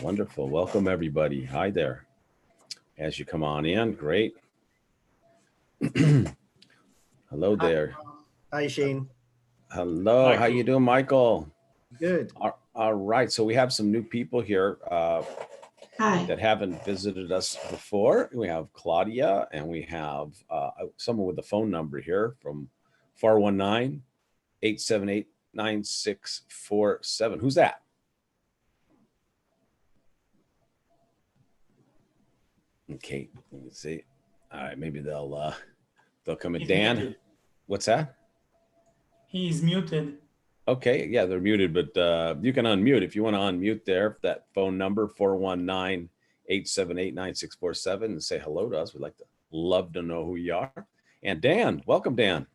Wonderful. Welcome, everybody. Hi there. As you come on in, great. Hello Hi, there. hi, Shane. Hello. How you Michael. doing, Michael? Good. All right. So we have some new people here Hi. that haven't visited us before. We have Claudia, and we have someone with the phone number here from 419-878-9647. Who's that? Okay, let me see. All right, maybe they'll come in. He's Dan, muted. what's that? He's muted. Okay, yeah, they're muted, but you can unmute if you want to unmute there. That phone number 419-878-9647 and say hello to us. We'd love to know who you are. And Dan, welcome, Dan.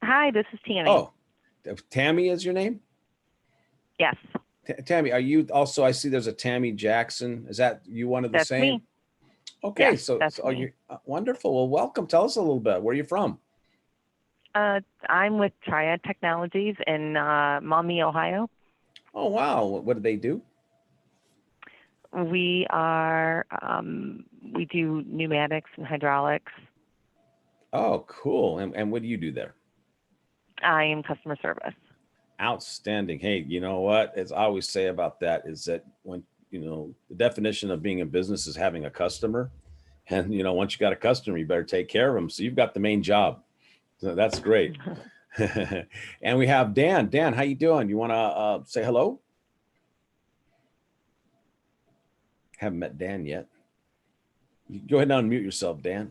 Hi, this is Tammy. Oh, Tammy is your name? Yes, Tammy, are you also? I see there's a Tammy Jackson. Is that you? One of the that's same? me. Okay, Yes, so that's me. you wonderful. Well, welcome. Tell us a little bit. Where are you from? I'm with Triad Technologies in Maumee, Ohio. Oh, wow. What do they do? We are we do pneumatics and hydraulics. Oh, cool. And what do you do there? I am customer service. Outstanding. Hey, you know what? As I always say about that is that when, the definition of being in business is having a customer. And, once you got a customer, you better take care of them. So you've got the main job. So that's great. And we have Dan. Dan, how you doing? You want to say hello? Haven't met Dan yet. You go ahead and unmute yourself, Dan.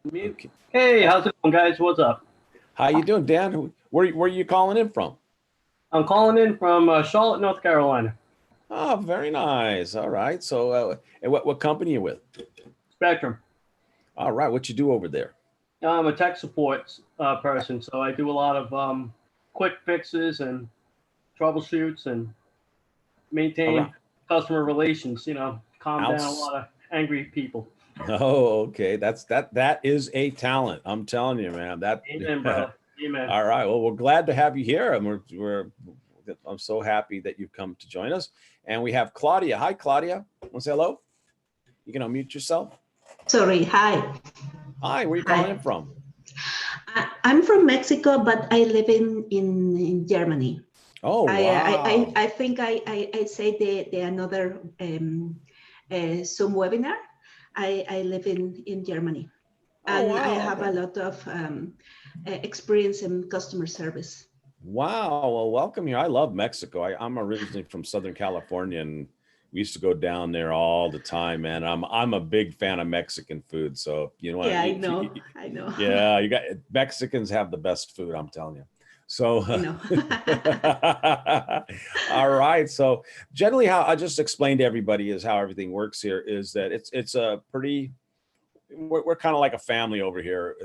Okay. Hey, how's it going, guys? What's up? How you doing, Dan? Where are you calling in from? I'm calling in from Charlotte, North Carolina. Oh, very nice. All right. So and what company you with? Spectrum. All right. What you do over there? I'm a tech support person, so I do a lot of quick fixes and troubleshoots and maintain customer relations, calm down a lot of angry people. Oh, okay. That is a talent. I'm telling you, man. Amen, brother. Amen. All right. Well, we're glad to have you here, and I'm so happy that you've come to join us. And we have Claudia. Hi, Claudia. Want to say hello? You can unmute yourself. Sorry. Hi. Hi. Where are you calling in from? I'm from Mexico, but I live in Germany. Oh, wow. I think I say the another Zoom webinar. I live in Germany, and wow. I have a lot of experience in customer service. Wow. Well, welcome here. I love Mexico. I'm originally from Southern California, and we used to go down there all the time, man. I'm a big fan of Mexican food. So, Yeah, I know. Yeah, Mexicans have the best food, I'm telling you. So, I know. all right. So generally how I just explained to everybody is how everything works here is that it's a pretty, we're kind of like a family over here.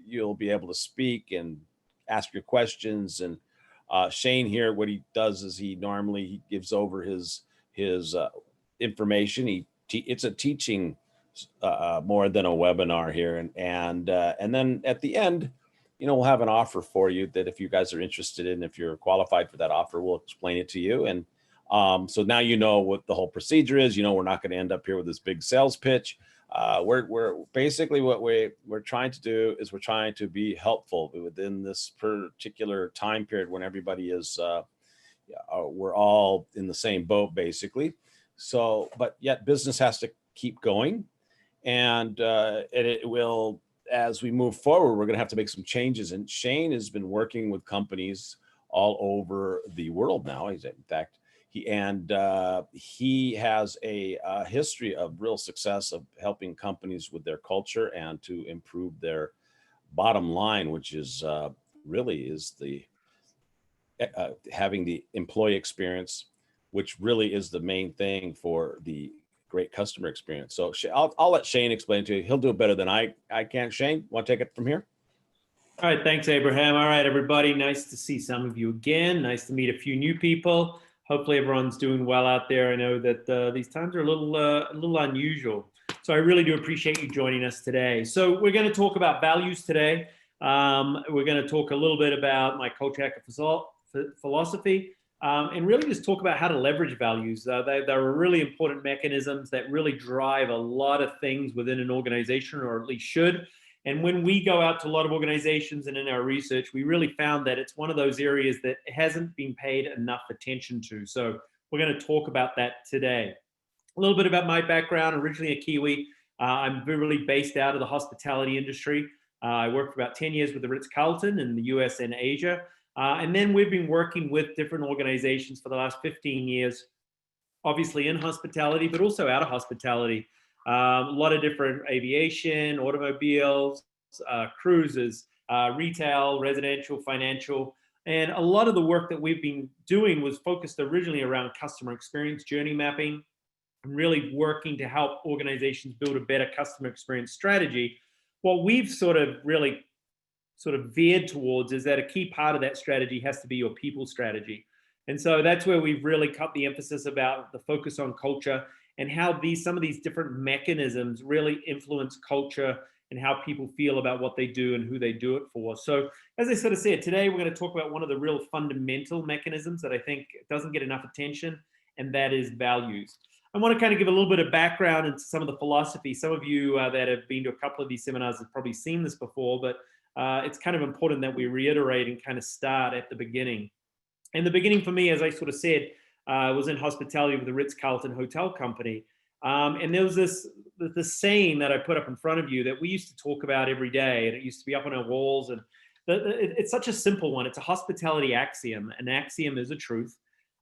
You'll be able to speak and ask your questions. And Shane here, what he does is he gives over his information. It's a teaching more than a webinar here. And then at the end, we'll have an offer for you that if you guys are interested in, if you're qualified for that offer, we'll explain it to you. And so now you know what the whole procedure is. We're not going to end up here with this big sales pitch. We're basically what we're trying to do is we're trying to be helpful within this particular time period when everybody is, we're all in the same boat basically. So, but yet business has to keep going, and it will. As we move forward, we're going to have to make some changes. And Shane has been working with companies all over the world now. In fact, he has a history of real success of helping companies with their culture and to improve their bottom line, which is really is the having the employee experience, which really is the main thing for the great customer experience. So I'll let Shane explain to you. He'll do it better than I can. Shane, want to take it from here? All right, thanks, Abraham. All right, everybody, nice to see some of you again. Nice to meet a few new people. Hopefully everyone's doing well out there. I know that these times are a little unusual. So I really do appreciate you joining us today. So we're going to talk about values today. We're going to talk a little bit about my culture hacker philosophy. and really just talk about how to leverage values. They're really important mechanisms that really drive a lot of things within an organization, or at least should. And when we go out to a lot of organizations and in our research, we really found that it's one of those areas that hasn't been paid enough attention to. So we're going to talk about that today. A little bit about my background, originally a Kiwi. I'm really based out of the hospitality industry. I worked for about 10 years with the Ritz-Carlton in the US and Asia. And then we've been working with different organizations for the last 15 years, obviously in hospitality, but also out of hospitality. A lot of different aviation, automobiles, cruises, retail, residential, financial. And a lot of the work that we've been doing was focused originally around customer experience, journey mapping, and really working to help organizations build a better customer experience strategy. What we've sort of veered towards is that a key part of that strategy has to be your people strategy. And so that's where we've really cut the emphasis about the focus on culture and how some of these different mechanisms really influence culture and how people feel about what they do and who they do it for. So as I sort of said, today we're going to talk about one of the real fundamental mechanisms that I think doesn't get enough attention, and that is values. I want to kind of give a little bit of background into some of the philosophy. Some of you that have been to a couple of these seminars have probably seen this before, but it's kind of important that we reiterate and kind of start at the beginning. And the beginning for me, as I sort of said, was in hospitality with the Ritz-Carlton Hotel Company. And there was this saying that I put up in front of you that we used to talk about every day, and it used to be up on our walls. And it's such a simple one. It's a hospitality axiom. An axiom is a truth.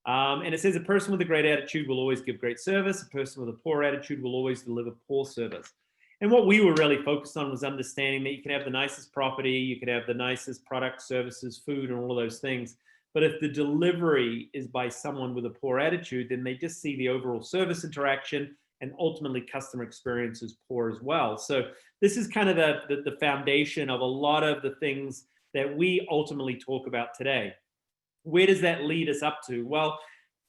And it says a person with a great attitude will always give great service. A person with a poor attitude will always deliver poor service. And what we were really focused on was understanding that you can have the nicest property, you could have the nicest products, services, food, and all of those things. But if the delivery is by someone with a poor attitude, then they just see the overall service interaction, and ultimately customer experience is poor as well. So this is kind of the foundation of a lot of the things that we ultimately talk about today. Where does that lead us up to? Well,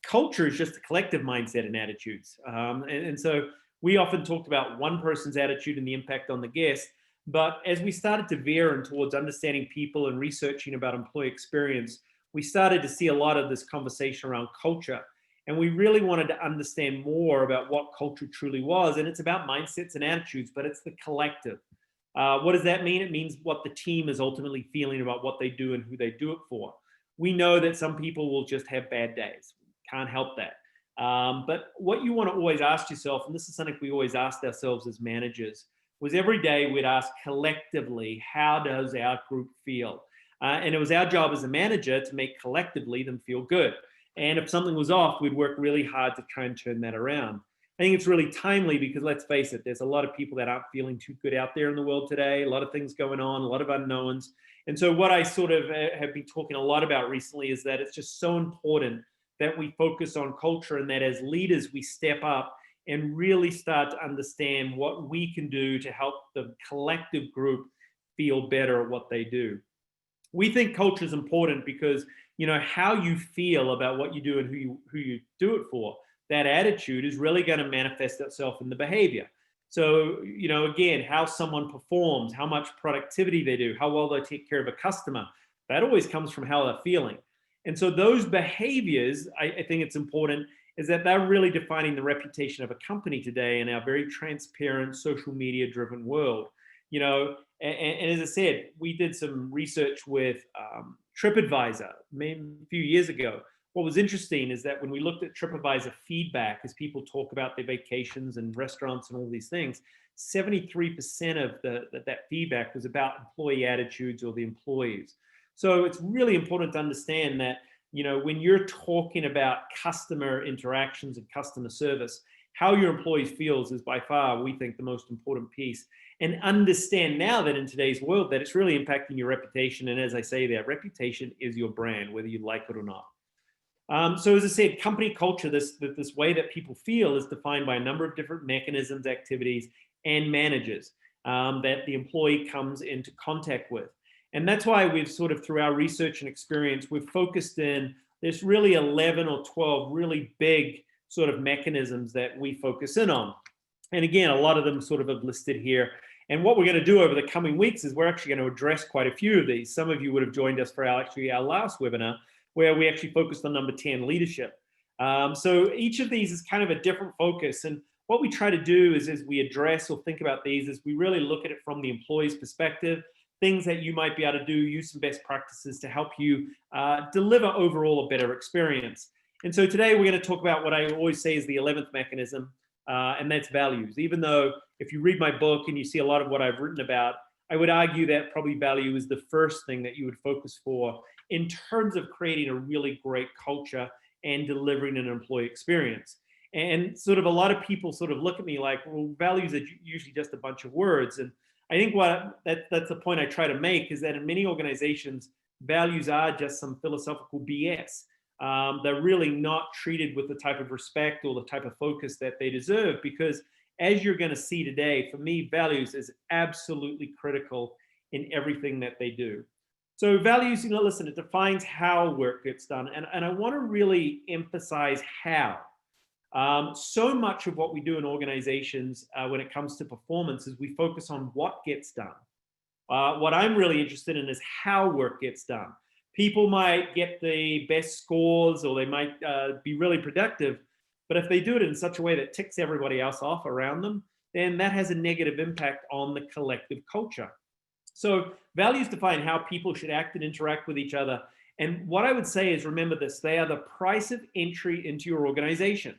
culture is just a collective mindset and attitudes. And so we often talked about one person's attitude and the impact on the guest. But as we started to veer in towards understanding people and researching about employee experience, we started to see a lot of this conversation around culture. And we really wanted to understand more about what culture truly was. And it's about mindsets and attitudes, but it's the collective. What does that mean? It means what the team is ultimately feeling about what they do and who they do it for. We know that some people will just have bad days. Can't help that. But what you want to always ask yourself, and this is something we always asked ourselves as managers, was every day we'd ask collectively, how does our group feel? And it was our job as a manager to make collectively them feel good. And if something was off, we'd work really hard to try and turn that around. I think it's really timely because let's face it, there's a lot of people that aren't feeling too good out there in the world today, a lot of things going on, a lot of unknowns. And so what I sort of have been talking a lot about recently is that it's just so important that we focus on culture, and that as leaders, we step up and really start to understand what we can do to help the collective group feel better at what they do. We think culture is important because, you know, how you feel about what you do and who you do it for, that attitude is really going to manifest itself in the behavior. So, you know, again, how someone performs, how much productivity they do, how well they take care of a customer, that always comes from how they're feeling. And so those behaviors, I think it's important, is that they're really defining the reputation of a company today in our very transparent, social media driven world. You know, and as I said, we did some research with TripAdvisor maybe a few years ago. What was interesting is that when we looked at TripAdvisor feedback, as people talk about their vacations and restaurants and all these things, 73% of that feedback was about employee attitudes or the employees. So it's really important to understand that, you know, when you're talking about customer interactions and customer service, how your employees feels is by far, we think, the most important piece. And understand now that in today's world that it's really impacting your reputation. And as I say, that reputation is your brand, whether you like it or not. So as I said, company culture, this way that people feel is defined by a number of different mechanisms, activities, and managers that the employee comes into contact with. And that's why we've sort of, through our research and experience, we've focused in, there's really 11 or 12 really big sort of mechanisms that we focus in on. And again, a lot of them sort of have listed here. And what we're going to do over the coming weeks is we're actually going to address quite a few of these. Some of you would have joined us for our last webinar, where we actually focused on number 10, leadership. So each of these is kind of a different focus. And what we try to do is, as we address or think about these, is we really look at it from the employee's perspective, things that you might be able to do, use some best practices to help you deliver overall a better experience. And so today we're going to talk about what I always say is the 11th mechanism, and that's values. Even though if you read my book and you see a lot of what I've written about, I would argue that probably value is the first thing that you would focus for in terms of creating a really great culture and delivering an employee experience. And sort of a lot of people sort of look at me like, well, values are usually just a bunch of words. And I think that's the point I try to make, is that in many organizations, values are just some philosophical BS. They're really not treated with the type of respect or the type of focus that they deserve, because as you're going to see today, for me, values is absolutely critical in everything that they do. So values, listen, it defines how work gets done. And I want to really emphasize how. So much of what we do in organizations when it comes to performance is we focus on what gets done. What I'm really interested in is how work gets done. People might get the best scores, or they might be really productive, but if they do it in such a way that ticks everybody else off around them, then that has a negative impact on the collective culture. So values define how people should act and interact with each other. And what I would say is, remember this, they are the price of entry into your organization.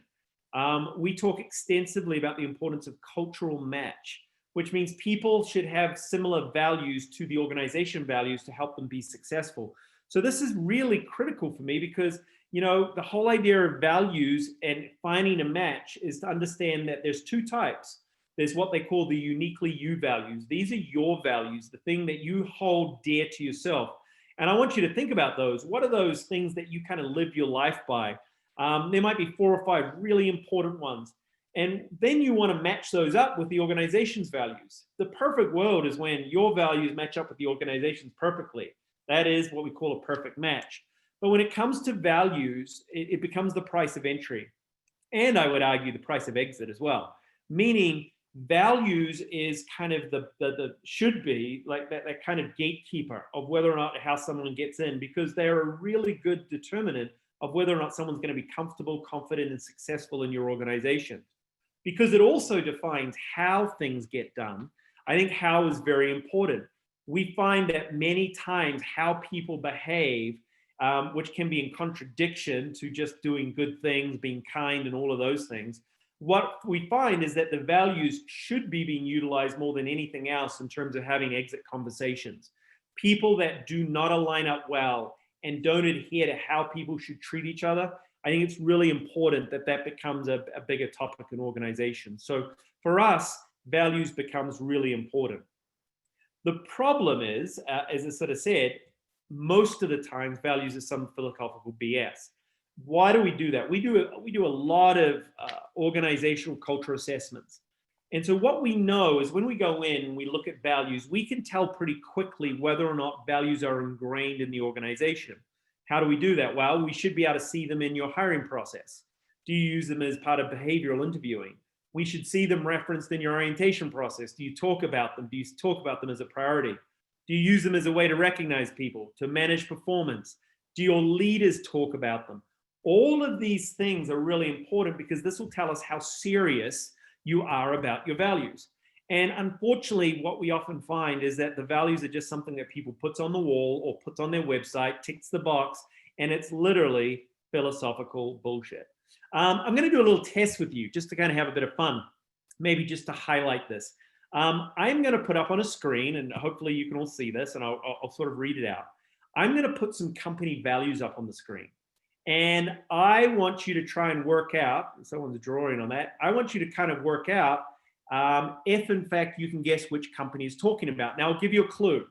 We talk extensively about the importance of cultural match, which means people should have similar values to the organization values to help them be successful. So this is really critical for me, because the whole idea of values and finding a match is to understand that there's two types. There's what they call the uniquely you values. These are your values, the thing that you hold dear to yourself. And I want you to think about those. What are those things that you kind of live your life by? There might be 4 or 5 really important ones. And then you want to match those up with the organization's values. The perfect world is when your values match up with the organization's perfectly. That is what we call a perfect match. But when it comes to values, it becomes the price of entry. And I would argue the price of exit as well. Meaning values is kind of the should be like that kind of gatekeeper of whether or not how someone gets in, because they're a really good determinant of whether or not someone's going to be comfortable, confident, and successful in your organization. Because it also defines how things get done. I think how is very important. We find that many times how people behave, which can be in contradiction to just doing good things, being kind, and all of those things, what we find is that the values should be being utilized more than anything else in terms of having exit conversations. People that do not align up well and don't adhere to how people should treat each other, I think it's really important that that becomes a bigger topic in organizations. So for us, values becomes really important. The problem is, as I sort of said, most of the time values are some philosophical BS. Why do we do that? We do a lot of organizational culture assessments. And so what we know is when we go in and we look at values, we can tell pretty quickly whether or not values are ingrained in the organization. How do we do that? Well, we should be able to see them in your hiring process. Do you use them as part of behavioral interviewing? We should see them referenced in your orientation process. Do you talk about them? Do you talk about them as a priority? Do you use them as a way to recognize people, to manage performance? Do your leaders talk about them? All of these things are really important because this will tell us how serious you are about your values. And unfortunately, what we often find is that the values are just something that people puts on the wall or puts on their website, ticks the box, and it's literally philosophical bullshit. I'm going to do a little test with you just to kind of have a bit of fun, maybe just to highlight this. I'm going to put up on a screen, and hopefully you can all see this, and I'll sort of read it out. I'm going to put some company values up on the screen. And I want you to try and work out, someone's drawing on that, I want you to kind of work out if in fact you can guess which company is talking about. Now I'll give you a clue.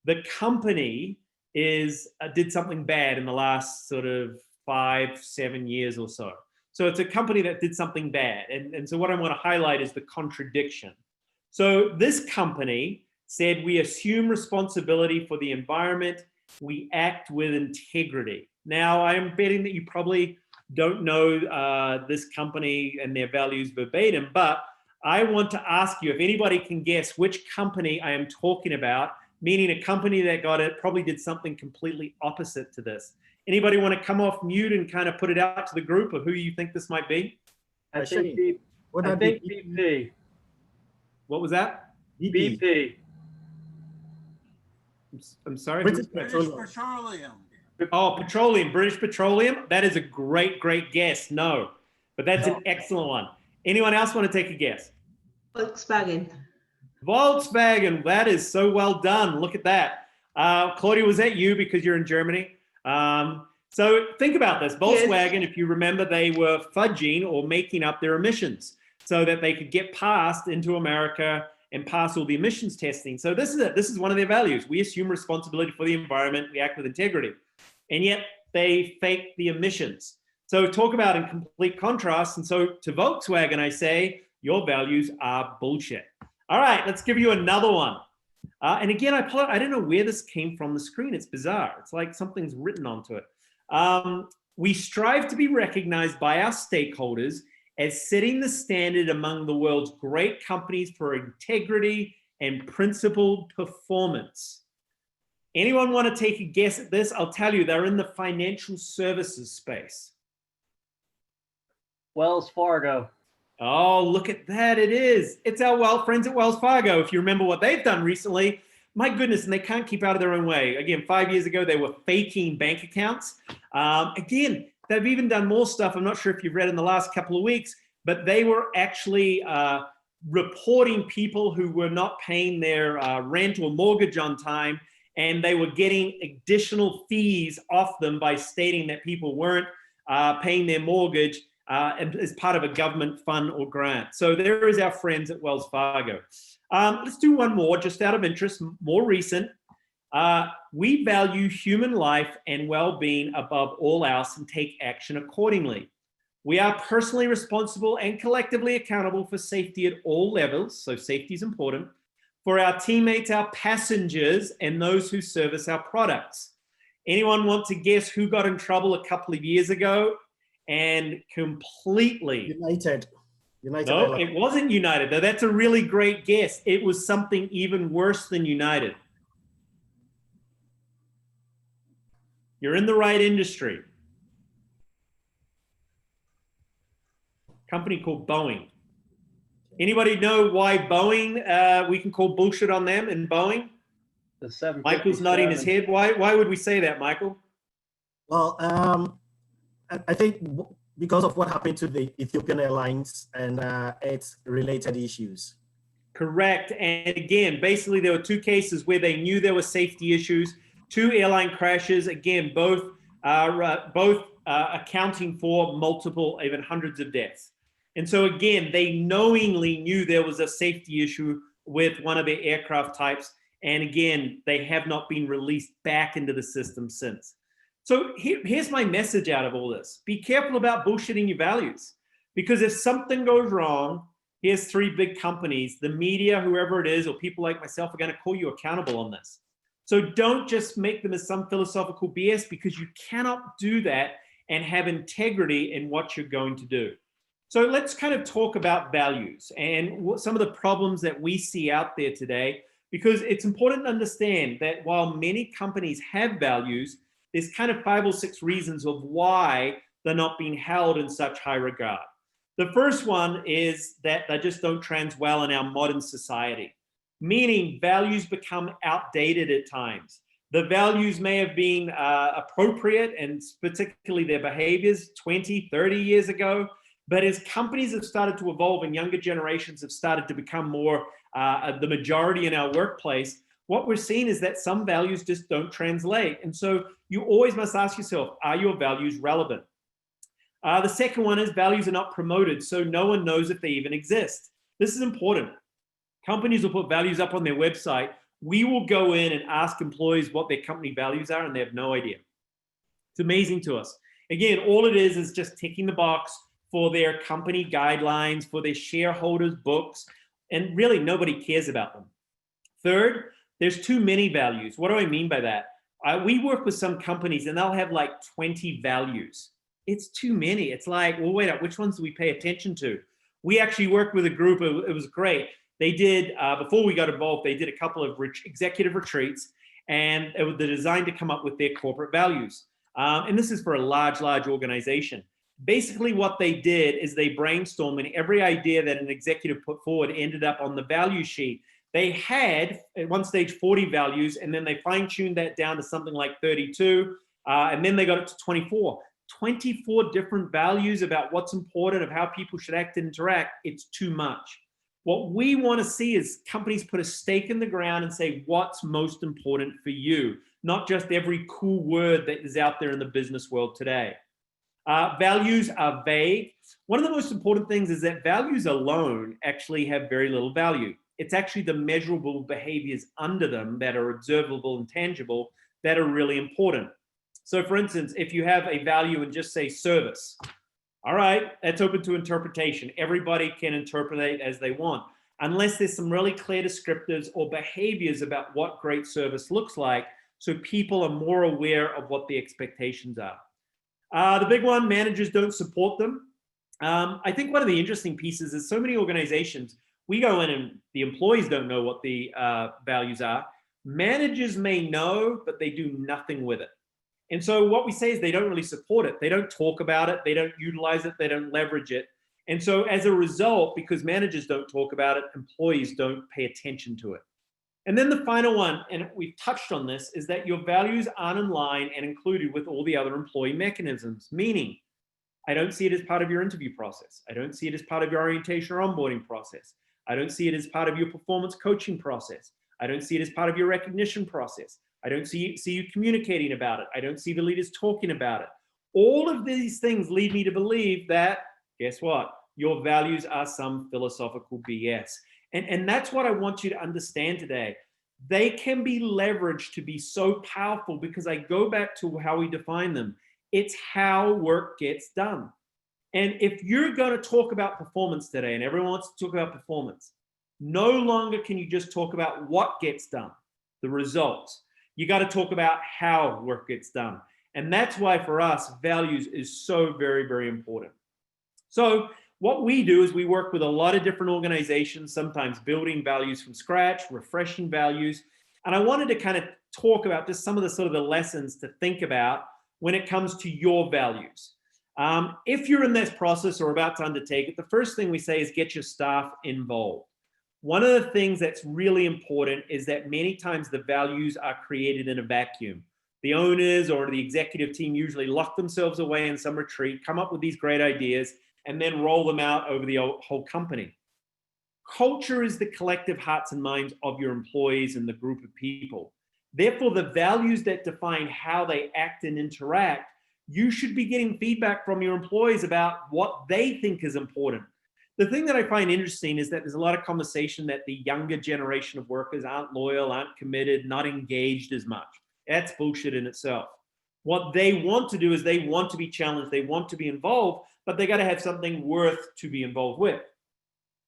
The company did something bad in the last sort of 5-7 years or so. So it's a company that did something bad. And so what I want to highlight is the contradiction. So this company said we assume responsibility for the environment, we act with integrity. Now, I'm betting that you probably don't know this company and their values verbatim, but I want to ask you if anybody can guess which company I am talking about, meaning a company that got it probably did something completely opposite to this. Anybody want to come off mute and kind of put it out to the group of who you think this might be? I Shane, think, B- Would I that think be BP. What was that? BP? BP. I'm sorry. British who- Petroleum. Oh, petroleum, British Petroleum. That is a great guess. No, but that's an excellent one. Anyone else want to take a guess? Volkswagen. Volkswagen. That is so well done. Look at that. Claudia, was that you because you're in Germany? So think about this. Volkswagen, if you remember, they were fudging or making up their emissions so that they could get passed into America and pass all the emissions testing. So this is it. This is one of their values. We assume responsibility for the environment. We act with integrity. And yet they fake the emissions. So talk about in complete contrast. And so to Volkswagen, I say, your values are bullshit. All right, let's give you another one. And again, I don't know where this came from the screen. It's bizarre. It's like something's written onto it. We strive to be recognized by our stakeholders as setting the standard among the world's great companies for integrity and principled performance. Anyone want to take a guess at this? I'll tell you, they're in the financial services space. Wells Fargo. Oh, look at that. It is. It's our friends at Wells Fargo. If you remember what they've done recently, my goodness, and they can't keep out of their own way. Again, 5 years ago, they were faking bank accounts. Again, they've even done more stuff. I'm not sure if you've read in the last couple of weeks, but they were actually reporting people who were not paying their rent or mortgage on time, and they were getting additional fees off them by stating that people weren't paying their mortgage as part of a government fund or grant. So there is our friends at Wells Fargo. Let's do one more, just out of interest, more recent. We value human life and well-being above all else and take action accordingly. We are personally responsible and collectively accountable for safety at all levels, so safety is important, for our teammates, our passengers, and those who service our products. Anyone want to guess who got in trouble a couple of years ago and completely... United. No, Airlines. it wasn't United. Though that's a really great guess. It was something even worse than United. You're in the right industry. Company called Boeing. Anybody know why Boeing, we can call bullshit on them in Boeing? The 757. Michael's nodding his head. Why would we say that, Michael? Well, I think because of what happened to the Ethiopian Airlines and its related issues. Correct. And again, basically there were two cases where they knew there were safety issues, two airline crashes, again, both accounting for multiple, even hundreds of deaths. And so again, they knowingly knew there was a safety issue with one of their aircraft types. And again, they have not been released back into the system since. So here's my message out of all this. Be careful about bullshitting your values, because if something goes wrong, here's three big companies, the media, whoever it is, or people like myself are going to call you accountable on this. So don't just make them as some philosophical BS, because you cannot do that and have integrity in what you're going to do. So let's kind of talk about values and what some of the problems that we see out there today, because it's important to understand that while many companies have values, there's kind of 5 or 6 reasons of why they're not being held in such high regard. The first one is that they just don't trans well in our modern society, meaning values become outdated at times. The values may have been appropriate, and particularly their behaviors 20, 30 years ago, but as companies have started to evolve and younger generations have started to become more the majority in our workplace, what we're seeing is that some values just don't translate. And so you always must ask yourself, are your values relevant? The second one is values are not promoted, so no one knows if they even exist. This is important. Companies will put values up on their website. We will go in and ask employees what their company values are, and they have no idea. It's amazing to us. Again, all it is just ticking the box for their company guidelines, for their shareholders' books, and really nobody cares about them. Third, there's too many values. What do I mean by that? We work with some companies and they'll have like 20 values. It's too many. It's like, well, wait up, which ones do we pay attention to? We actually worked with a group, it was great. They did, before we got involved, they did a couple of executive retreats, and they're designed to come up with their corporate values. And this is for a large organization. Basically what they did is they brainstormed, and every idea that an executive put forward ended up on the value sheet. They had at one stage 40 values, and then they fine-tuned that down to something like 32, and then they got it to 24. 24 different values about what's important, of how people should act and interact. It's too much. What we want to see is companies put a stake in the ground and say, what's most important for you? Not just every cool word that is out there in the business world today. Values are vague. One of the most important things is that values alone actually have very little value. It's actually the measurable behaviors under them that are observable and tangible that are really important. So for instance, if you have a value and just say service, all right, that's open to interpretation. Everybody can interpret it as they want, unless there's some really clear descriptors or behaviors about what great service looks like, so people are more aware of what the expectations are. The big one, managers don't support them. I think one of the interesting pieces is so many organizations, we go in and the employees don't know what the values are. Managers may know, but they do nothing with it. And so what we say is they don't really support it. They don't talk about it. They don't utilize it. They don't leverage it. And so as a result, because managers don't talk about it, employees don't pay attention to it. And then the final one, and we've touched on this, is that your values aren't in line and included with all the other employee mechanisms, meaning I don't see it as part of your interview process. I don't see it as part of your orientation or onboarding process. I don't see it as part of your performance coaching process. I don't see it as part of your recognition process. I don't see you communicating about it. I don't see the leaders talking about it. All of these things lead me to believe that, guess what? Your values are some philosophical BS. And that's what I want you to understand today. They can be leveraged to be so powerful because I go back to how we define them. It's how work gets done. And if you're going to talk about performance today, and everyone wants to talk about performance, no longer can you just talk about what gets done, the results. You got to talk about how work gets done. And that's why for us, values is so very, very important. So what we do is we work with a lot of different organizations, sometimes building values from scratch, refreshing values. And I wanted to kind of talk about just some of the sort of the lessons to think about when it comes to your values. If you're in this process or about to undertake it, the first thing we say is get your staff involved. One of the things that's really important is that many times the values are created in a vacuum. The owners or the executive team usually lock themselves away in some retreat, come up with these great ideas, and then roll them out over the whole company. Culture is the collective hearts and minds of your employees and the group of people. Therefore, the values that define how they act and interact, you should be getting feedback from your employees about what they think is important. The thing that I find interesting is that there's a lot of conversation that the younger generation of workers aren't loyal, aren't committed, not engaged as much. That's bullshit in itself. What they want to do is they want to be challenged, they want to be involved, but they got to have something worth to be involved with.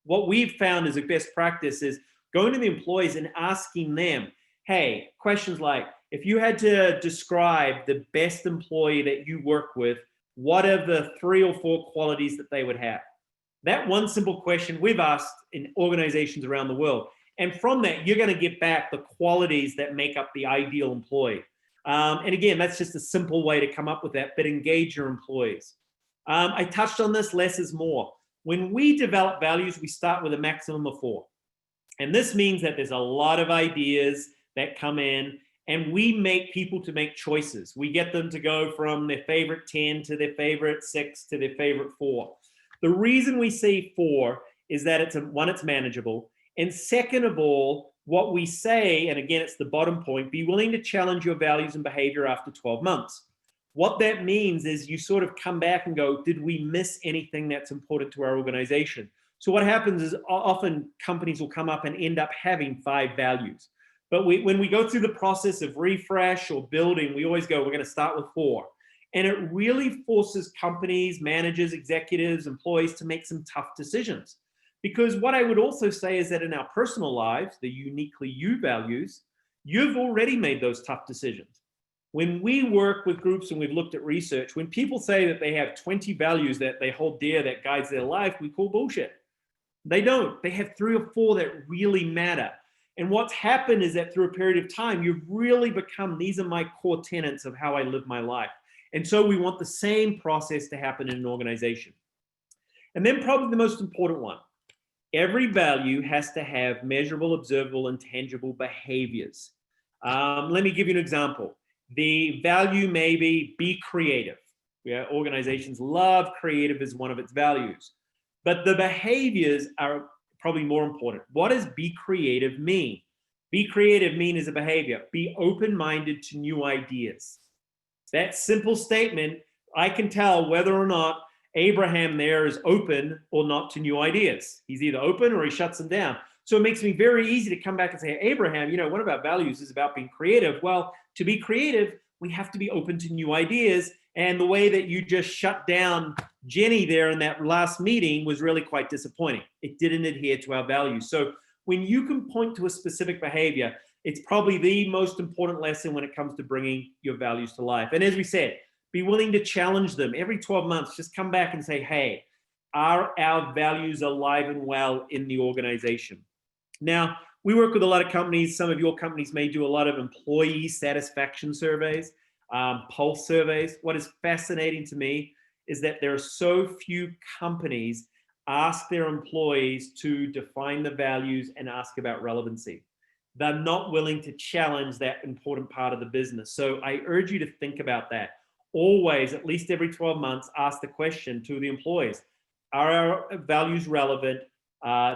What we've found as a best practice is going to the employees and asking them, hey, questions like, if you had to describe the best employee that you work with, what are the 3 or 4 qualities that they would have? That one simple question we've asked in organizations around the world. And from that, you're going to get back the qualities that make up the ideal employee. And again, that's just a simple way to come up with that, but engage your employees. I touched on this, less is more. When we develop values, we start with a maximum of 4. And this means that there's a lot of ideas that come in, and we make people to make choices. We get them to go from their favorite 10 to their favorite 6 to their favorite 4. The reason we say 4 is that it's manageable. And second of all, what we say, and again, it's the bottom point, be willing to challenge your values and behavior after 12 months. What that means is you sort of come back and go, did we miss anything that's important to our organization? So what happens is often companies will come up and end up having 5 values. But when we go through the process of refresh or building, we always go, we're going to start with 4. And it really forces companies, managers, executives, employees to make some tough decisions. Because what I would also say is that in our personal lives, the uniquely you values, you've already made those tough decisions. When we work with groups and we've looked at research, when people say that they have 20 values that they hold dear that guides their life, we call bullshit. They don't. They have 3 or 4 that really matter. And what's happened is that through a period of time, you've really become, these are my core tenets of how I live my life. And so we want the same process to happen in an organization. And then probably the most important one, every value has to have measurable, observable, and tangible behaviors. Let me give you an example. The value may be creative. Yeah, organizations love creative as one of its values, but the behaviors are probably more important. What does be creative mean? Be creative mean as a behavior. Be open-minded to new ideas. That simple statement, I can tell whether or not Abraham there is open or not to new ideas. He's either open or he shuts them down. So it makes me very easy to come back and say, Abraham, you know, one of our values is about being creative. Well, to be creative, we have to be open to new ideas. And the way that you just shut down Jenny there in that last meeting was really quite disappointing. It didn't adhere to our values. So when you can point to a specific behavior, it's probably the most important lesson when it comes to bringing your values to life. And as we said, be willing to challenge them every 12 months. Just come back and say, hey, are our values alive and well in the organization? Now, we work with a lot of companies. Some of your companies may do a lot of employee satisfaction surveys, pulse surveys. What is fascinating to me is that there are so few companies ask their employees to define the values and ask about relevancy. They're not willing to challenge that important part of the business. So I urge you to think about that. Always, at least every 12 months, ask the question to the employees, are our values relevant?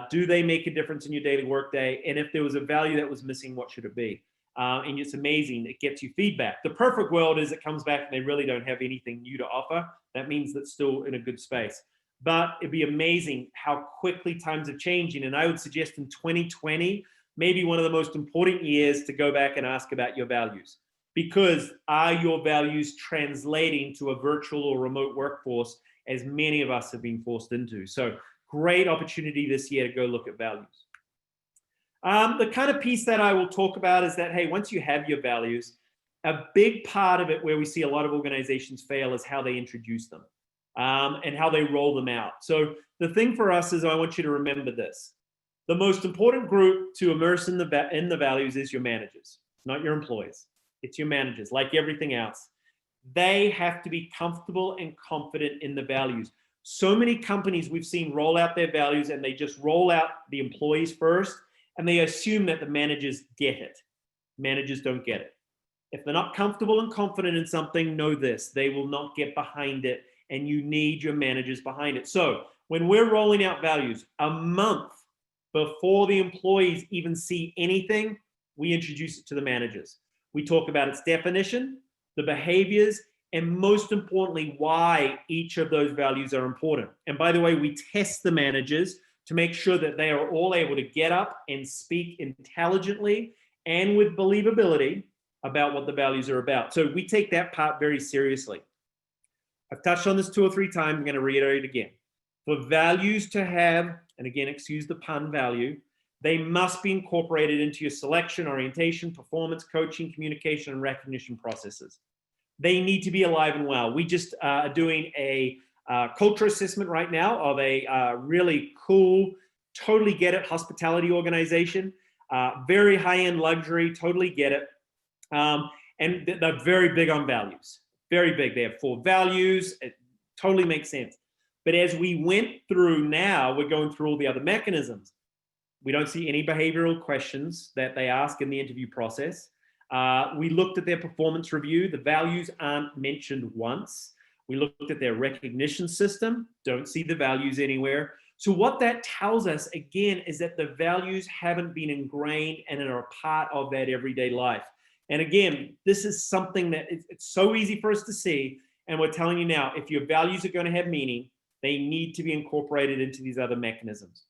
Do they make a difference in your daily workday? And if there was a value that was missing, what should it be? And it's amazing. It gets you feedback. The perfect world is it comes back and they really don't have anything new to offer. That means that's still in a good space. But it'd be amazing how quickly times are changing. And I would suggest in 2020, maybe one of the most important years to go back and ask about your values. Because are your values translating to a virtual or remote workforce, as many of us have been forced into? So great opportunity this year to go look at values. The kind of piece that I will talk about is that, hey, once you have your values, a big part of it where we see a lot of organizations fail is how they introduce them and how they roll them out. So the thing for us is I want you to remember this. The most important group to immerse in the values is your managers, not your employees. It's your managers, like everything else. They have to be comfortable and confident in the values. So many companies we've seen roll out their values and they just roll out the employees first and they assume that the managers get it. Managers don't get it. If they're not comfortable and confident in something, know this, they will not get behind it and you need your managers behind it. So when we're rolling out values, a month before the employees even see anything, we introduce it to the managers. We talk about its definition, the behaviors, and most importantly, why each of those values are important. And by the way, we test the managers to make sure that they are all able to get up and speak intelligently and with believability about what the values are about. So we take that part very seriously. I've touched on this 2 or 3 times. I'm going to reiterate again. For values to have, and again, excuse the pun, value, they must be incorporated into your selection, orientation, performance, coaching, communication, and recognition processes. They need to be alive and well. We just are doing a culture assessment right now of a really cool, totally get it hospitality organization, very high-end luxury, totally get it. And they're very big on values, very big. They have 4 values. It totally makes sense. But as we went through now, we're going through all the other mechanisms. We don't see any behavioral questions that they ask in the interview process. We looked at their performance review. The values aren't mentioned once. We looked at their recognition system. Don't see the values anywhere. So what that tells us, again, is that the values haven't been ingrained and are a part of that everyday life. And again, this is something that it's so easy for us to see. And we're telling you now, if your values are going to have meaning, they need to be incorporated into these other mechanisms.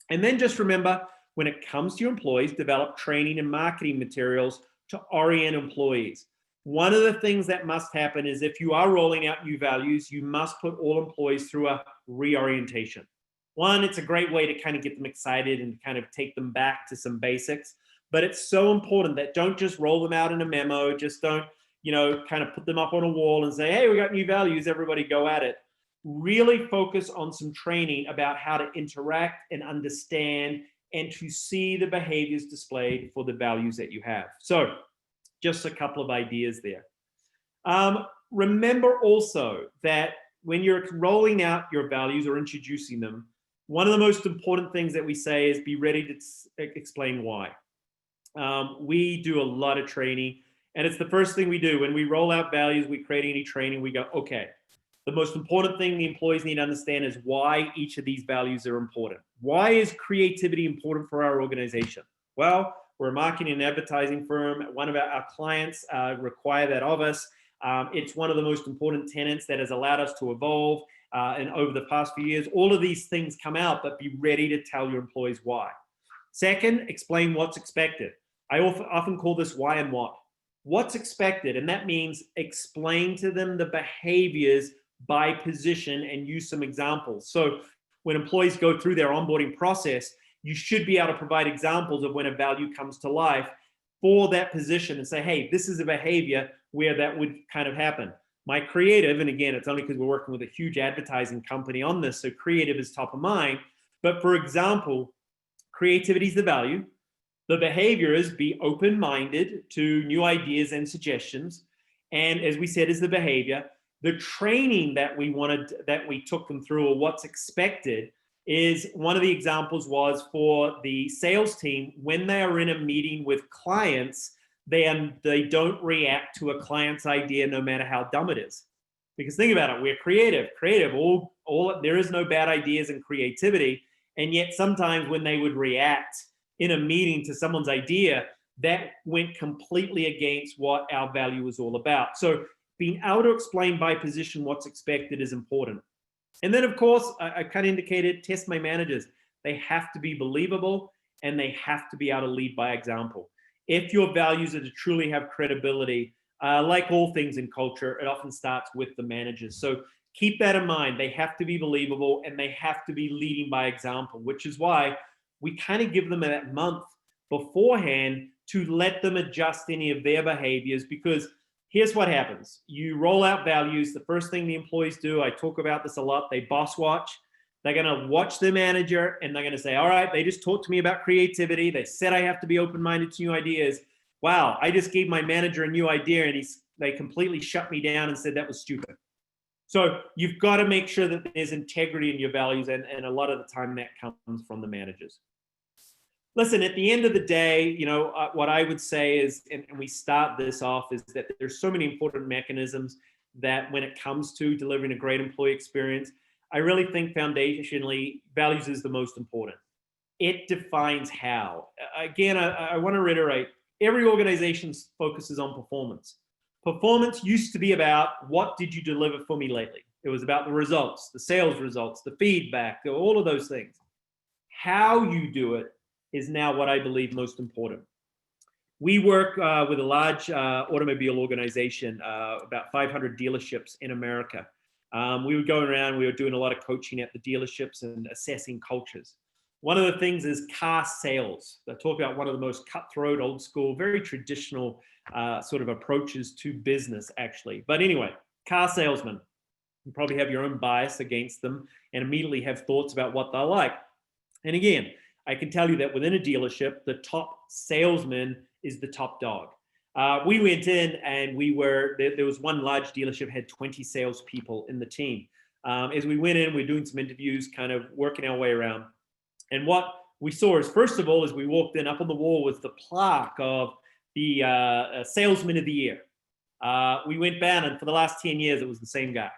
And then just remember, when it comes to your employees, develop training and marketing materials to orient employees. One of the things that must happen is if you are rolling out new values, you must put all employees through a reorientation. One, it's a great way to kind of get them excited and kind of take them back to some basics. But it's so important that don't just roll them out in a memo, just don't, kind of put them up on a wall and say, hey, we got new values, everybody go at it. Really focus on some training about how to interact and understand and to see the behaviors displayed for the values that you have. So just a couple of ideas there. remember also that when you're rolling out your values or introducing them, one of the most important things that we say is be ready to explain why. We do a lot of training, and it's the first thing we do. When we roll out values, we create any training, we go, okay, the most important thing the employees need to understand is why each of these values are important. Why is creativity important for our organization? Well, we're a marketing and advertising firm. One of our clients require that of us. It's one of the most important tenets that has allowed us to evolve. And over the past few years, all of these things come out, but be ready to tell your employees why. Second, explain what's expected. I often call this why and what. What's expected, and that means explain to them the behaviors by position and use some examples. So when employees go through their onboarding process, you should be able to provide examples of when a value comes to life for that position and say, hey, this is a behavior where that would kind of happen. My creative, and again, it's only because we're working with a huge advertising company on this, so creative is top of mind. But for example, creativity is the value. The behavior is be open-minded to new ideas and suggestions. And as we said, is the behavior. The training that we took them through, or what's expected, is one of the examples was for the sales team, when they are in a meeting with clients, they don't react to a client's idea no matter how dumb it is. Because think about it, we're creative, there is no bad ideas in creativity. And yet sometimes when they would react in a meeting to someone's idea, that went completely against what our value is all about. So being able to explain by position what's expected is important. And then, of course, I kind of indicated, test my managers. They have to be believable, and they have to be able to lead by example. If your values are to truly have credibility, like all things in culture, it often starts with the managers. So keep that in mind. They have to be believable, and they have to be leading by example, which is why we kind of give them that month beforehand to let them adjust any of their behaviors, because here's what happens. You roll out values. The first thing the employees do, I talk about this a lot, they boss watch. They're going to watch the manager, and they're going to say, all right, they just talked to me about creativity. They said I have to be open-minded to new ideas. Wow, I just gave my manager a new idea, and they completely shut me down and said that was stupid. So you've got to make sure that there's integrity in your values, and a lot of the time that comes from the managers. Listen, at the end of the day, what I would say is, and we start this off, is that there's so many important mechanisms that when it comes to delivering a great employee experience, I really think foundationally, values is the most important. It defines how. Again, I want to reiterate, every organization focuses on performance. Performance used to be about what did you deliver for me lately? It was about the results, the sales results, the feedback, all of those things. How you do it is now what I believe most important. We work with a large automobile organization, about 500 dealerships in America. We were going around, we were doing a lot of coaching at the dealerships and assessing cultures. One of the things is car sales. I talk about one of the most cutthroat, old school, very traditional sort of approaches to business, actually. But anyway, car salesmen, you probably have your own bias against them and immediately have thoughts about what they're like. And again, I can tell you that within a dealership, the top salesman is the top dog. We went in and there was one large dealership had 20 salespeople in the team. As we went in, we're doing some interviews, kind of working our way around. And what we saw is, first of all, as we walked in, up on the wall was the plaque of the Salesman of the Year. We went down, and for the last 10 years, it was the same guy.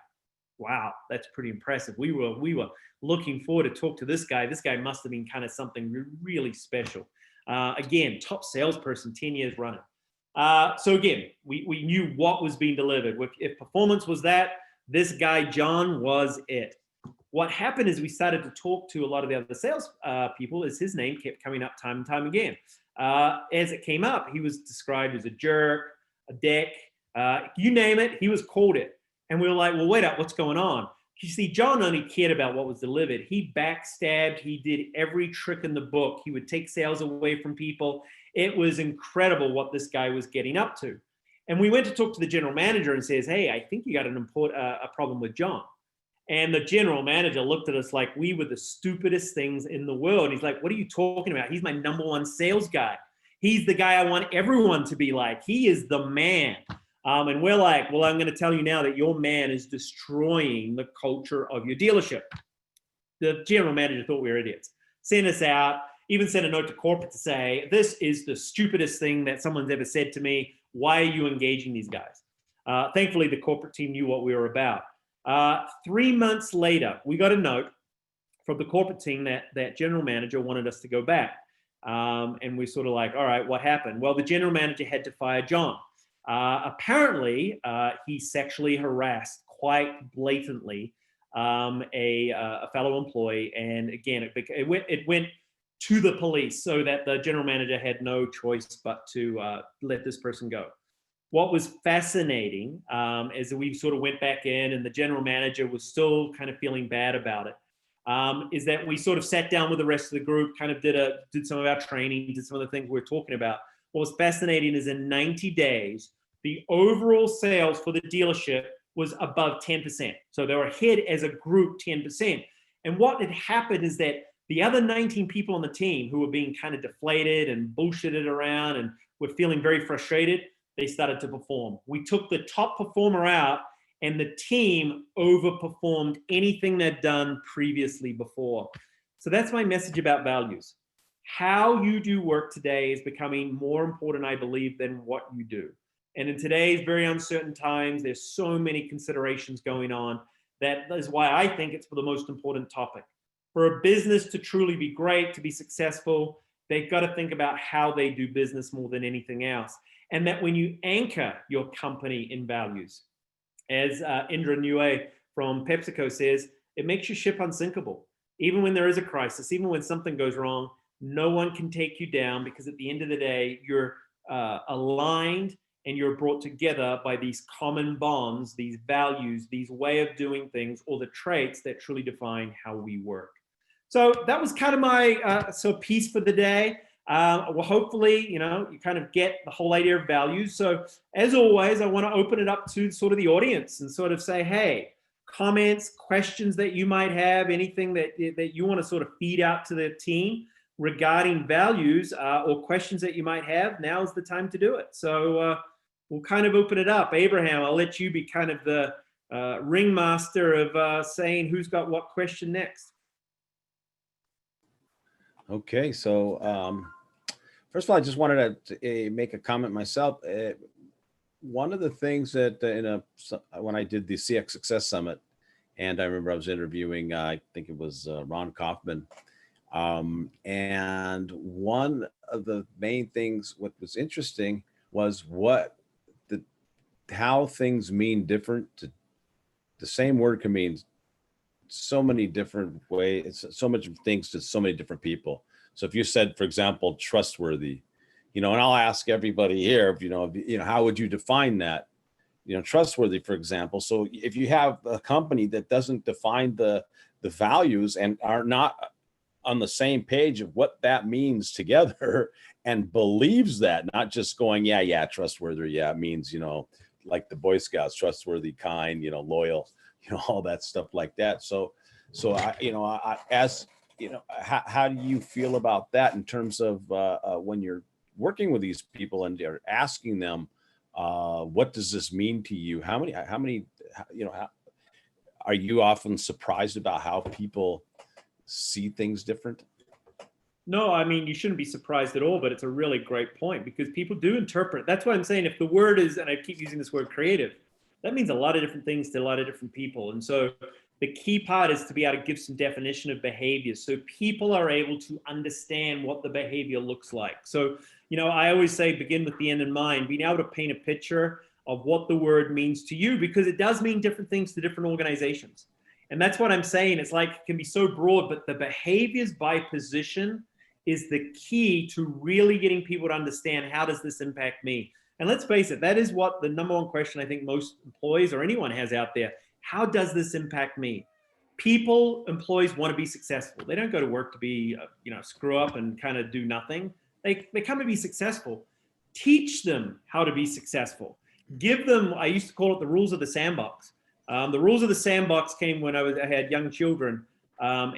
Wow, that's pretty impressive. We were looking forward to talk to this guy. This guy must have been kind of something really special. Again, top salesperson, 10 years running. So again, we knew what was being delivered. If performance was that, this guy, John, was it. What happened is we started to talk to a lot of the other sales people as his name kept coming up time and time again. As it came up, he was described as a jerk, a dick, you name it, he was called it. And we were like, well, wait up, what's going on? You see, John only cared about what was delivered. He backstabbed. He did every trick in the book. He would take sales away from people. It was incredible what this guy was getting up to. And we went to talk to the general manager and says, hey, I think you got a problem with John. And the general manager looked at us like we were the stupidest things in the world. He's like, what are you talking about? He's my number one sales guy. He's the guy I want everyone to be like. He is the man. And we're like, well, I'm going to tell you now that your man is destroying the culture of your dealership. The general manager thought we were idiots. Sent us out, even sent a note to corporate to say, this is the stupidest thing that someone's ever said to me. Why are you engaging these guys? Thankfully, the corporate team knew what we were about. 3 months later, we got a note from the corporate team that general manager wanted us to go back. And we sort of like, all right, what happened? Well, the general manager had to fire John. Apparently, he sexually harassed quite blatantly a fellow employee. And again, it went to the police, so that the general manager had no choice but to let this person go. What was fascinating is we sort of went back in, and the general manager was still kind of feeling bad about it. Is that we sort of sat down with the rest of the group, kind of did some of our training, did some of the things we were talking about. What was fascinating is in 90 days, the overall sales for the dealership was above 10%. So they were ahead as a group 10%. And what had happened is that the other 19 people on the team who were being kind of deflated and bullshitted around and were feeling very frustrated, they started to perform. We took the top performer out, and the team overperformed anything they'd done previously before. So that's my message about values. How you do work today is becoming more important, I believe, than what you do. And in today's very uncertain times, there's so many considerations going on. That is why I think it's the most important topic. For a business to truly be great, to be successful, they've got to think about how they do business more than anything else. And that when you anchor your company in values, as Indra Nooyi from PepsiCo says, it makes your ship unsinkable. Even when there is a crisis, even when something goes wrong, no one can take you down, because at the end of the day, you're aligned and you're brought together by these common bonds, these values, these way of doing things, or the traits that truly define how we work. So that was kind of my piece for the day. Well, hopefully, you kind of get the whole idea of values. So as always, I want to open it up to sort of the audience and sort of say, hey, comments, questions that you might have, anything that you want to sort of feed out to the team regarding values, or questions that you might have, now's the time to do it. So we'll kind of open it up. Abraham, I'll let you be kind of the ringmaster of saying who's got what question next. Okay, so first of all, I just wanted to make a comment myself. One of the things that when I did the CX Success Summit, and I remember I was interviewing, I think it was Ron Kaufman, and one of the main things, what was interesting was how things mean different. The same word can mean so many different ways, so much things to so many different people. So if you said, for example, trustworthy, and I'll ask everybody here, how would you define that? Trustworthy, for example. So if you have a company that doesn't define the values and are not on the same page of what that means together, and believes that, not just going, yeah, trustworthy, yeah, it means, like the Boy Scouts, trustworthy, kind, loyal, all that stuff like that. So how do you feel about that in terms of when you're working with these people and you're asking them, what does this mean to you? How many, are you often surprised about how people see things different? No, I mean, you shouldn't be surprised at all, but it's a really great point, because people do interpret. That's why I'm saying, if the word is, and I keep using this word, creative, that means a lot of different things to a lot of different people. And so the key part is to be able to give some definition of behaviors, so people are able to understand what the behavior looks like. So, I always say, begin with the end in mind, being able to paint a picture of what the word means to you, because it does mean different things to different organizations. And that's what I'm saying. It's like, it can be so broad, but the behaviors by position is the key to really getting people to understand, how does this impact me? And let's face it, that is what the number one question I think most employees or anyone has out there. How does this impact me? Employees want to be successful. They don't go to work to be, screw up and kind of do nothing. They come to be successful. Teach them how to be successful. Give them, I used to call it the rules of the sandbox. The rules of the sandbox came when I had young children. And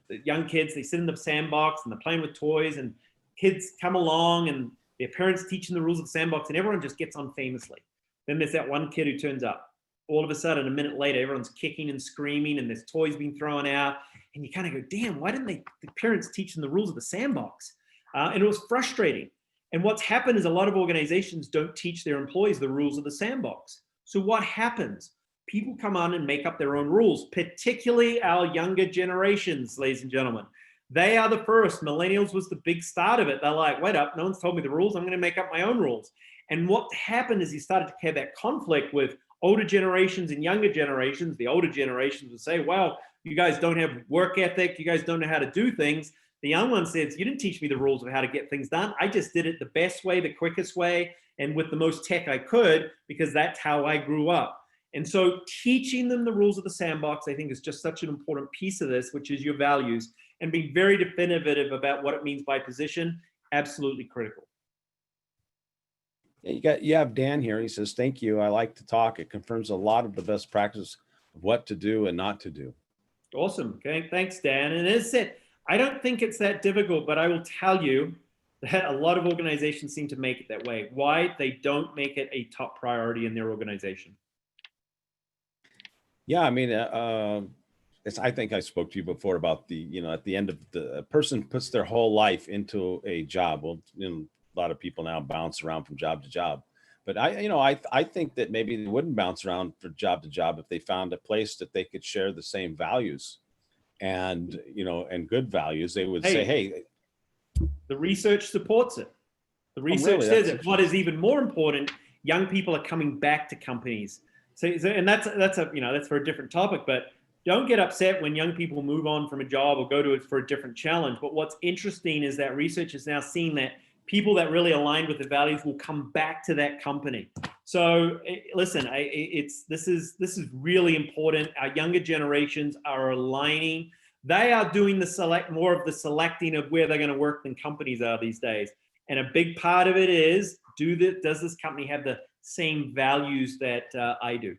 the young kids, they sit in the sandbox and they're playing with toys, and kids come along and their parents teach them the rules of the sandbox, and everyone just gets on famously. Then there's that one kid who turns up. All of a sudden, a minute later, everyone's kicking and screaming and there's toys being thrown out. And you kind of go, damn, why didn't the parents teach them the rules of the sandbox? And it was frustrating. And what's happened is a lot of organizations don't teach their employees the rules of the sandbox. So what happens? People come on and make up their own rules, particularly our younger generations, ladies and gentlemen. They are the first. Millennials was the big start of it. They're like, wait up, no one's told me the rules. I'm going to make up my own rules. And what happened is you started to have that conflict with older generations and younger generations. The older generations would say, well, you guys don't have work ethic. You guys don't know how to do things. The young one says, you didn't teach me the rules of how to get things done. I just did it the best way, the quickest way, and with the most tech I could, because that's how I grew up. And so teaching them the rules of the sandbox, I think, is just such an important piece of this, which is your values, and being very definitive about what it means by position, absolutely critical. Yeah, you have Dan here. He says, thank you. I like to talk. It confirms a lot of the best practices of what to do and not to do. Awesome. Okay. Thanks, Dan. And as I said, I don't think it's that difficult, but I will tell you that a lot of organizations seem to make it that way. Why? They don't make it a top priority in their organization. Yeah, I mean, I think I spoke to you before about at the end of a person puts their whole life into a job. Well, a lot of people now bounce around from job to job, but I think that maybe they wouldn't bounce around from job to job if they found a place that they could share the same values and good values. They would say, hey, the research supports it. The research says it. What is even more important, young people are coming back to companies. So and that's for a different topic, but don't get upset when young people move on from a job or go to it for a different challenge. But what's interesting is that research is now seeing that people that really align with the values will come back to that company. So listen, this is really important. Our younger generations are aligning. They are doing more of the selecting of where they're going to work than companies are these days. And a big part of it is, does this company have the same values that I do?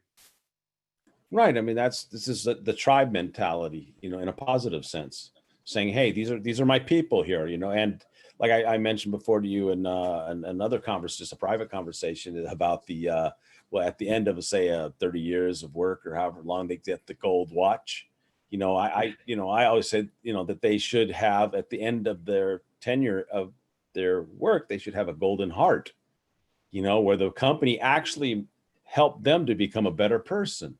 Right. I mean, this is the tribe mentality, in a positive sense, saying, hey, these are my people here, and like I mentioned before to you in another conversation, just a private conversation about at the end of, say, 30 years of work or however long they get the gold watch, I always said, that they should have, at the end of their tenure of their work, they should have a golden heart, where the company actually helped them to become a better person,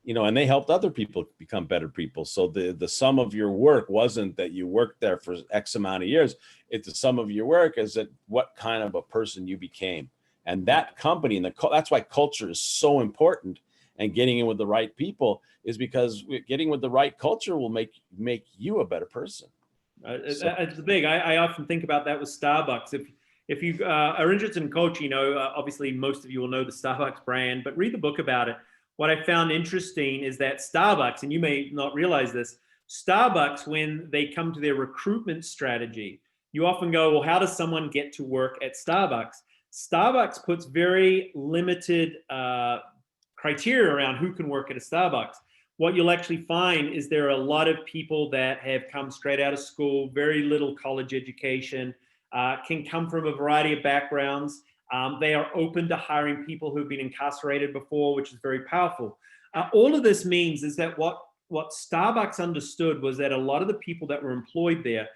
and they helped other people become better people. So the sum of your work wasn't that you worked there for X amount of years. It's the sum of your work is that what kind of a person you became. And that company, that's why culture is so important. And getting in with the right people is because getting with the right culture will make you a better person. It's big. I often think about that with Starbucks. If you are interested in coaching, obviously most of you will know the Starbucks brand, but read the book about it. What I found interesting is that Starbucks, and you may not realize this, Starbucks, when they come to their recruitment strategy, you often go, well, how does someone get to work at Starbucks? Starbucks puts very limited criteria around who can work at a Starbucks. What you'll actually find is there are a lot of people that have come straight out of school, very little college education, can come from a variety of backgrounds. They are open to hiring people who've been incarcerated before, which is very powerful. All of this means is that what Starbucks understood was that a lot of the people that were employed there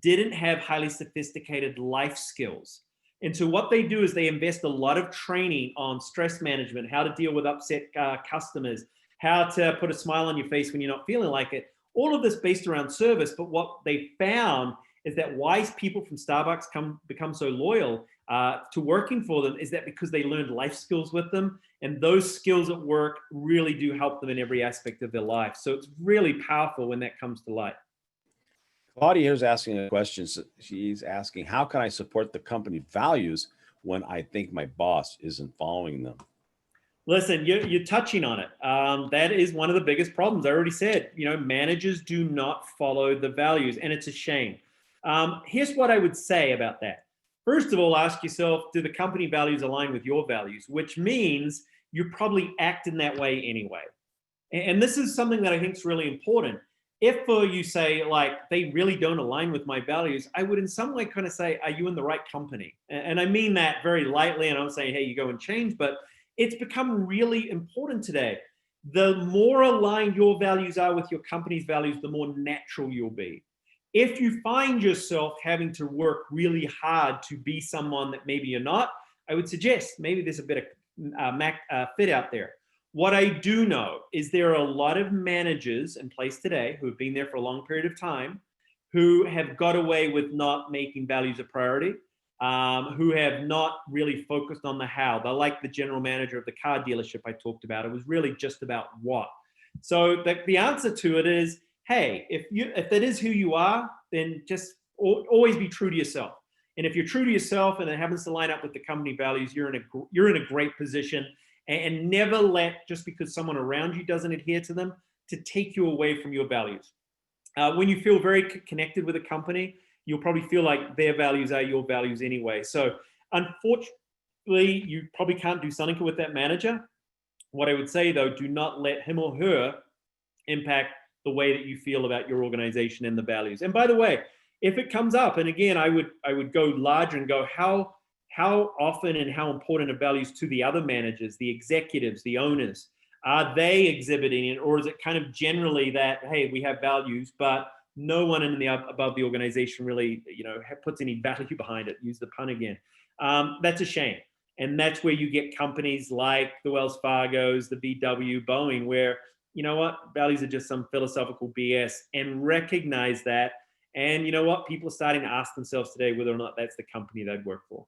didn't have highly sophisticated life skills. And so what they do is they invest a lot of training on stress management, how to deal with upset customers, how to put a smile on your face when you're not feeling like it. All of this based around service. But what they found is that why people from Starbucks become so loyal to working for them is that because they learned life skills with them, and those skills at work really do help them in every aspect of their life. So it's really powerful when that comes to light. Claudia is asking a question. She's asking, how can I support the company values when I think my boss isn't following them? Listen, you're touching on it. That is one of the biggest problems. I already said, managers do not follow the values, and it's a shame. Here's what I would say about that. First of all, ask yourself, do the company values align with your values? Which means you probably act in that way anyway. And this is something that I think is really important. If you say, like, they really don't align with my values, I would in some way kind of say, are you in the right company? And I mean that very lightly, and I'm saying, hey, you go and change. But It's become really important today. The more aligned your values are with your company's values, the more natural you'll be. If you find yourself having to work really hard to be someone that maybe you're not, I would suggest maybe there's a bit of fit out there. What I do know is there are a lot of managers in place today who have been there for a long period of time, who have got away with not making values a priority, who have not really focused on the how. They're like the general manager of the car dealership I talked about. It was really just about what. So the answer to it is, hey, if that is who you are, then just always be true to yourself. And if you're true to yourself and it happens to line up with the company values, you're in a great position. And never let, just because someone around you doesn't adhere to them, to take you away from your values. When you feel very connected with a company, you'll probably feel like their values are your values anyway. So unfortunately, you probably can't do something with that manager. What I would say though, do not let him or her impact the way that you feel about your organization and the values. And by the way, if it comes up, and again, I would go larger and go, how often and how important are values to the other managers, the executives, the owners? Are they exhibiting it, or is it kind of generally that, hey, we have values, but no one in the above the organization really, puts any value behind it? Use the pun again. That's a shame. And that's where you get companies like the Wells Fargos, the VW, Boeing, where, you know what, values are just some philosophical BS, and recognize that. And you know what, people are starting to ask themselves today whether or not that's the company they'd work for.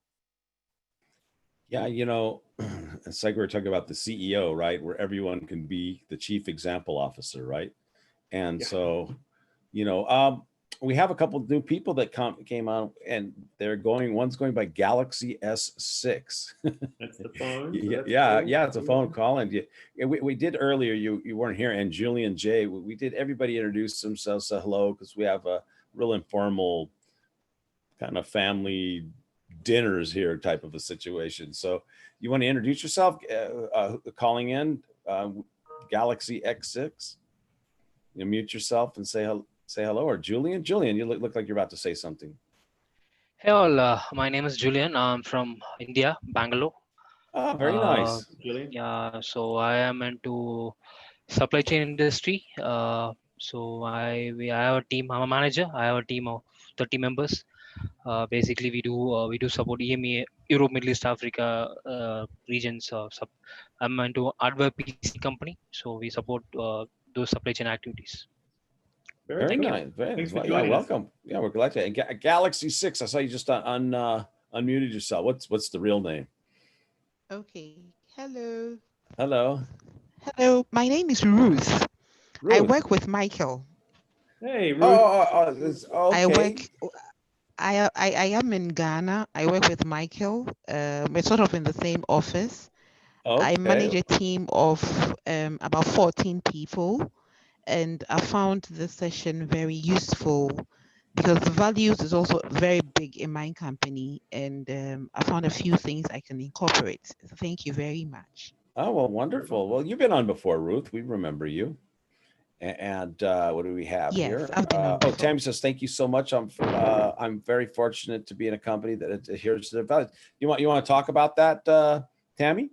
Yeah, it's like we were talking about the CEO, right? Where everyone can be the chief example officer, right? And Yeah. so, we have a couple of new people that came on, and one's going by Galaxy S6. That's the phone. So Yeah, that's yeah, cool. yeah, it's a phone call. And we did earlier, you weren't here, and Julian J, we did, everybody introduce themselves, say hello, because we have a real informal kind of family dinners here type of a situation. So you want to introduce yourself, calling in, Galaxy X6? You mute yourself and say hello. Or Julian, you look like you're about to say something. Hey all, my name is Julian. I'm from India, Bangalore. Oh, very nice. Julian? Yeah, so I am into supply chain industry. So I have a team. I'm a manager. I have a team of 30 members. Basically, we do support EMEA, Europe, Middle East, Africa regions. I'm into hardware PC company, so we support those supply chain activities. Very cool. nice. Thanks for Yeah, joining us. welcome. Yeah, we're glad to. And Galaxy 6. I saw you just unmuted yourself. What's the real name? Okay. Hello. Hello, Hello. My name is Ruth. I Ruth. work with Michael. Hey, Ruth. Okay. I work. I am in Ghana. I work with Michael. We're sort of in the same office. I manage a team of about 14 people, and I found this session very useful because the values is also very big in my company, and I found a few things I can incorporate. So thank you very much. Oh, well, wonderful. Well, you've been on before, Ruth. We remember you. And what do we have Yes, here? I've been on before. Tammy says, thank you so much. I'm very fortunate to be in a company that adheres to their values. You want to talk about that, Tammy?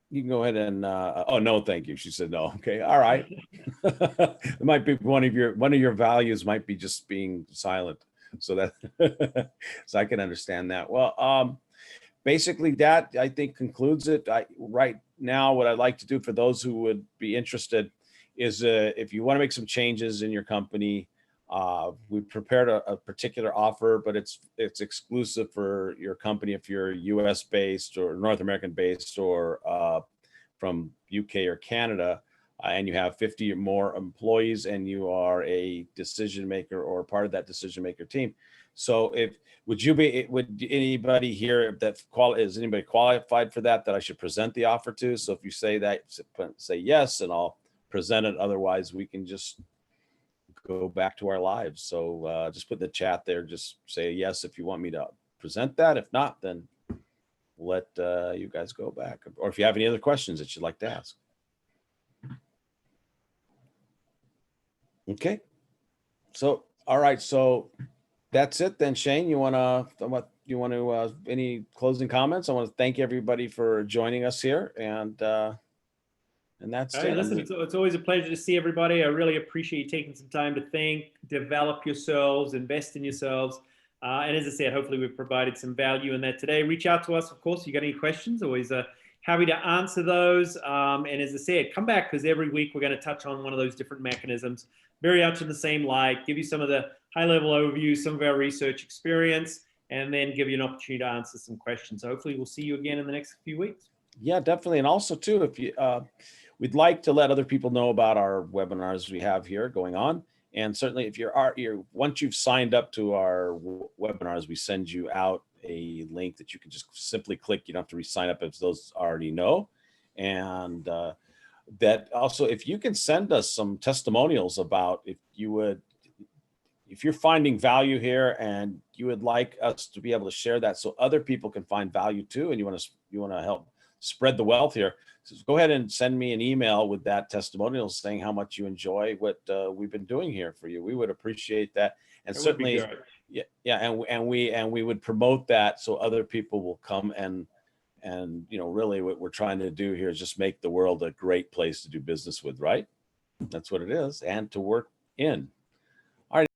You can go ahead and oh no, thank you. She said no. Okay, all right. It might be one of your values might be just being silent. So that so I can understand that. Well, basically that I think concludes it. Right now, what I'd like to do for those who would be interested is if you want to make some changes in your company, we prepared a particular offer, but it's exclusive for your company if you're US based or North American based or from UK or Canada, and you have 50 or more employees and you are a decision maker or part of that decision maker team. So would anybody here is anybody qualified for that I should present the offer to? So if you say that, say yes, and I'll present it. Otherwise, we can just go back to our lives. So just put in the chat there, just say yes if you want me to present that. If not, then let you guys go back. Or if you have any other questions that you'd like to ask. Okay. So, all right. So that's it then, Shane. You want to you want to, any closing comments? I want to thank everybody for joining us here, and that's All right, it. listen, it's always a pleasure to see everybody. I really appreciate you taking some time to think, develop yourselves, invest in yourselves. And as I said, hopefully we've provided some value in that today. Reach out to us, of course, if you got any questions, always happy to answer those. And as I said, come back, because every week we're going to touch on one of those different mechanisms, very much in the same light, give you some of the high-level overview, some of our research experience, and then give you an opportunity to answer some questions. So hopefully we'll see you again in the next few weeks. Yeah, definitely. And also too, if you, we'd like to let other people know about our webinars we have here going on. And certainly if once you've signed up to our webinars, we send you out a link that you can just simply click. You don't have to re-sign up if those already know. And that also, if you can send us some testimonials about if you're finding value here and you would like us to be able to share that so other people can find value too, and you want to help spread the wealth here, so go ahead and send me an email with that testimonial saying how much you enjoy what we've been doing here for you. We would appreciate that. And That certainly, would be good. yeah, and we would promote that so other people will come and really what we're trying to do here is just make the world a great place to do business with, right? That's what it is, and to work in.